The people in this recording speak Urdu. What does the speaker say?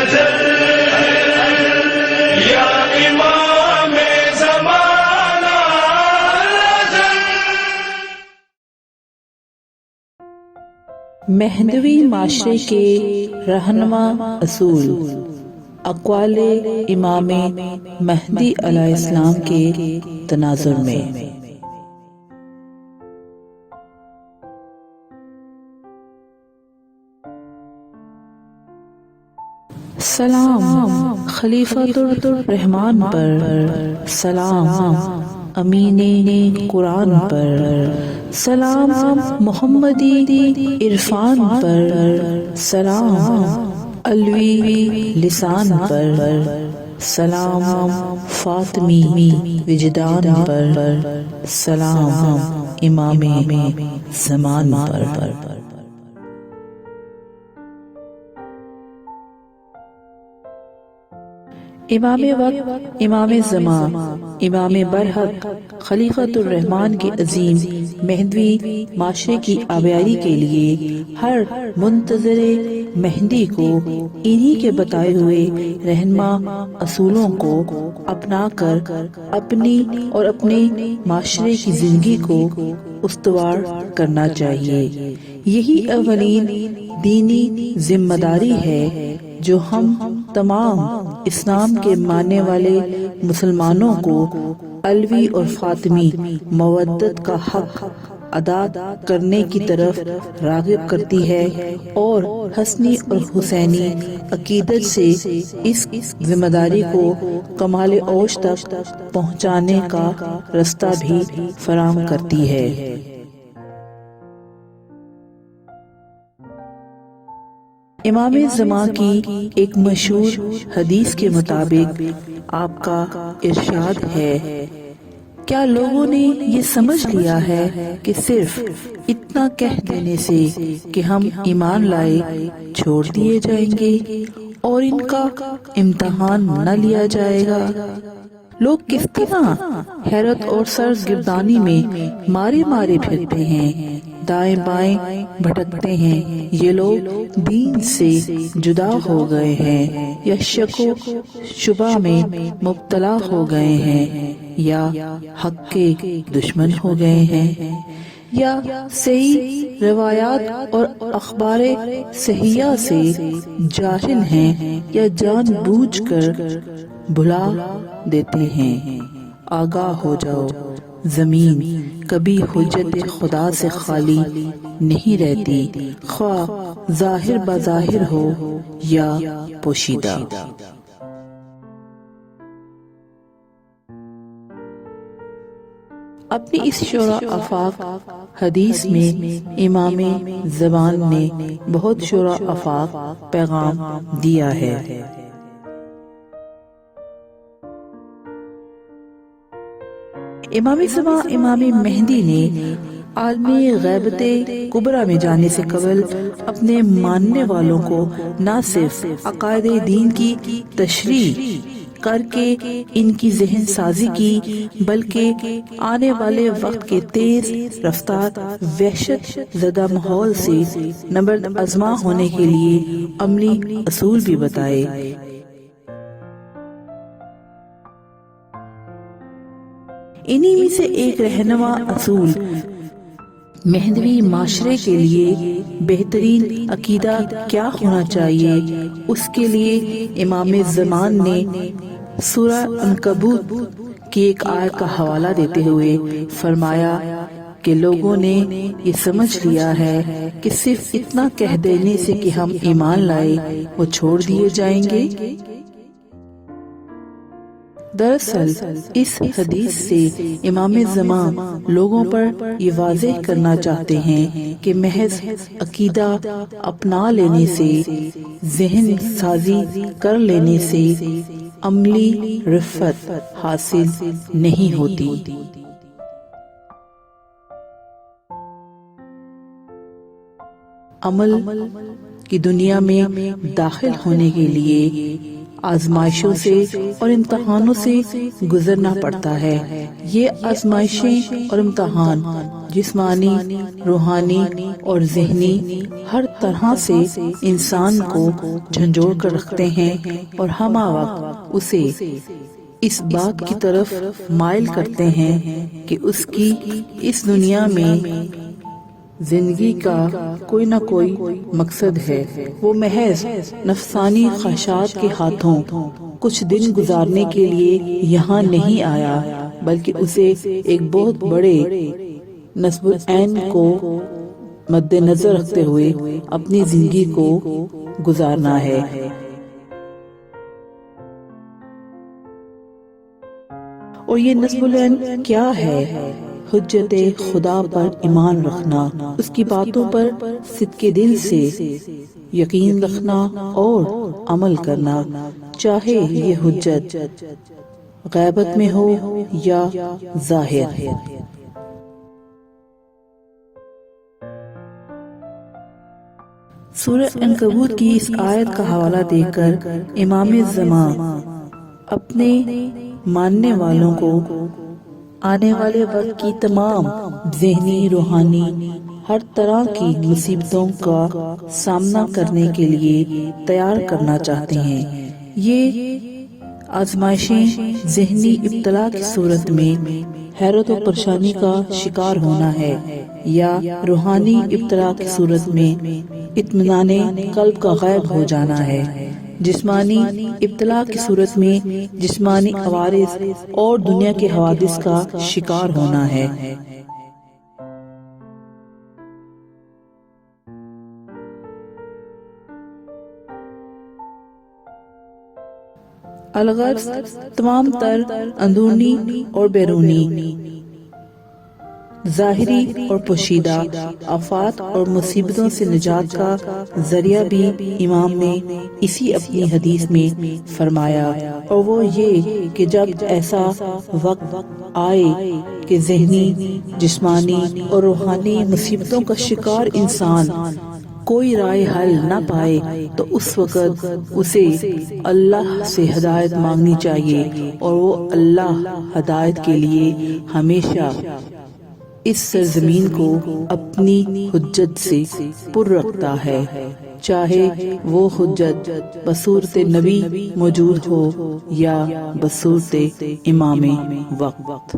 اجل یا امام زمانہ اجل۔ مہدوی معاشرے کے رہنما اصول، اقوال امام مہدی علیہ السلام کے تناظر میں۔ سلام خلیفۃ الرحمن پر، سلام امین قرآن پر، سلام محمدی عرفان پر، سلام علوی لسان پر، سلام فاطمی وجدان پر، سلام امام زمان پر۔ امام وقت، امام زمان، امام برحق، خلیفۃ الرحمن کے عظیم مہدوی معاشرے کی آبیاری کے لیے ہر منتظر مہدی کو انہی کے بتائے ہوئے رہنما اصولوں کو اپنا کر اپنی اور اپنے معاشرے کی زندگی کو استوار کرنا چاہیے۔ یہی اولین دینی ذمہ داری ہے جو ہم تمام اسلام کے ماننے والے مسلمانوں کو علوی اور فاطمی مودت کا حق ادا کرنے کی طرف راغب کرتی ہے، اور حسنی اور حسینی عقیدت سے اس ذمہ داری کو کمال اوج تک پہنچانے کا راستہ بھی فراہم کرتی ہے۔ امام زمان کی ایک مشہور حدیث کے مطابق آپ کا ارشاد ہے، کیا لوگوں نے یہ سمجھ لیا ہے کہ صرف اتنا کہہ دینے سے کہ ہم ایمان لائے چھوڑ دیے جائیں گے اور ان کا امتحان نہ لیا جائے گا؟ لوگ کس طرح حیرت اور سرگردانی میں مارے مارے پھرتے ہیں، دائیں بائیں بھٹکتے ہیں۔ یہ لوگ دین سے جدا ہو گئے ہیں، یا شک و شبہ میں مبتلا ہو گئے ہیں، یا حق کے دشمن ہو گئے ہیں، یا صحیح روایات اور اخبار صحیحہ سے جاہل ہیں، یا جان بوجھ کر بھلا دیتے ہیں۔ آگاہ ہو جاؤ، زمین کبھی حجت خدا سے خالی نہیں رہتی، خواہ ظاہر بظاہر ہو یا پوشیدہ۔ اپنی اس شورا آفاق حدیث میں امام زمان نے بہت شورا آفاق پیغام دیا ہے۔ امام زمان امام مہدی نے عالمی غیبت کبریٰ میں جانے سے قبل اپنے ماننے والوں کو نہ صرف عقائد دین کی تشریح کر کے ان کی ذہن سازی کی، بلکہ آنے والے وقت کے تیز رفتار وحشت زدہ ماحول سے نبرد آزما ہونے کے لیے عملی اصول بھی بتائے۔ انہی میں سے ایک رہنما اصول مہدوی معاشرے کے لیے بہترین عقیدہ کیا ہونا چاہیے، اس کے لیے امام زمان نے سورہ عنکبوت کی ایک آیت کا حوالہ دیتے ہوئے فرمایا کہ لوگوں نے یہ سمجھ لیا ہے کہ صرف اتنا کہہ دینے سے کہ ہم ایمان لائے وہ چھوڑ دیے جائیں گے۔ دراصل اس حدیث سے امام زمان لوگوں پر یہ واضح کرنا چاہتے ہیں کہ محض عقیدہ اپنا لینے سے، ذہن سازی کر لینے سے عملی رفعت حاصل نہیں ہوتی۔ عمل کی دنیا میں داخل ہونے کے لیے آزمائشوں سے اور امتحانوں سے گزرنا پڑتا ہے۔ یہ آزمائشیں اور امتحان جسمانی، روحانی اور ذہنی ہر طرح سے انسان کو جھنجھوڑ کر رکھتے ہیں اور ہمہ وقت اسے اس بات کی طرف مائل کرتے ہیں کہ اس کی اس دنیا میں زندگی کا کوئی نہ کوئی مقصد ہے۔ وہ محض نفسانی خواہشات کے ہاتھوں کچھ دن گزارنے کے لیے یہاں نہیں آیا، بلکہ اسے ایک بہت بڑے نصب العین کو مد نظر رکھتے ہوئے اپنی زندگی کو گزارنا ہے۔ اور یہ نصب العین کیا ہے؟ حجت خدا پر ایمان رکھنا، اس کی باتوں پر صدق دل سے یقین رکھنا اور عمل کرنا، چاہے یہ حجت غیبت میں ہو یا ظاہر۔ سورہ عنکبوت کی اس آیت کا حوالہ دے کر امام زمان اپنے ماننے والوں کو آنے والے وقت کی تمام ذہنی، روحانی ہر طرح کی مصیبتوں کا سامنا کرنے کے لیے تیار کرنا چاہتے ہیں۔ یہ آزمائشیں ذہنی ابتلا کی صورت میں حیرت و پریشانی کا شکار ہونا ہے، یا روحانی ابتلا کی صورت میں اطمینان قلب کا غائب ہو جانا ہے۔ جسمانی ابتلا کی صورت میں جسمانی عوارض اور دنیا کے حوادث کا شکار ہونا ہے۔ الغرض تمام تر اندرونی اور بیرونی، ظاہری اور پوشیدہ آفات اور مصیبتوں سے نجات کا ذریعہ بھی امام نے اسی اپنی حدیث میں فرمایا، اور وہ یہ کہ جب ایسا وقت آئے کہ ذہنی، جسمانی اور روحانی مصیبتوں کا شکار انسان کوئی رائے حل نہ پائے تو اس وقت اسے اللہ سے ہدایت مانگنی چاہیے، اور وہ اللہ ہدایت کے لیے ہمیشہ اس سرزمین کو اپنی حجت سے پر رکھتا ہے، چاہے وہ حجت بصورت نبی موجود ہو یا بصورت امام وقت۔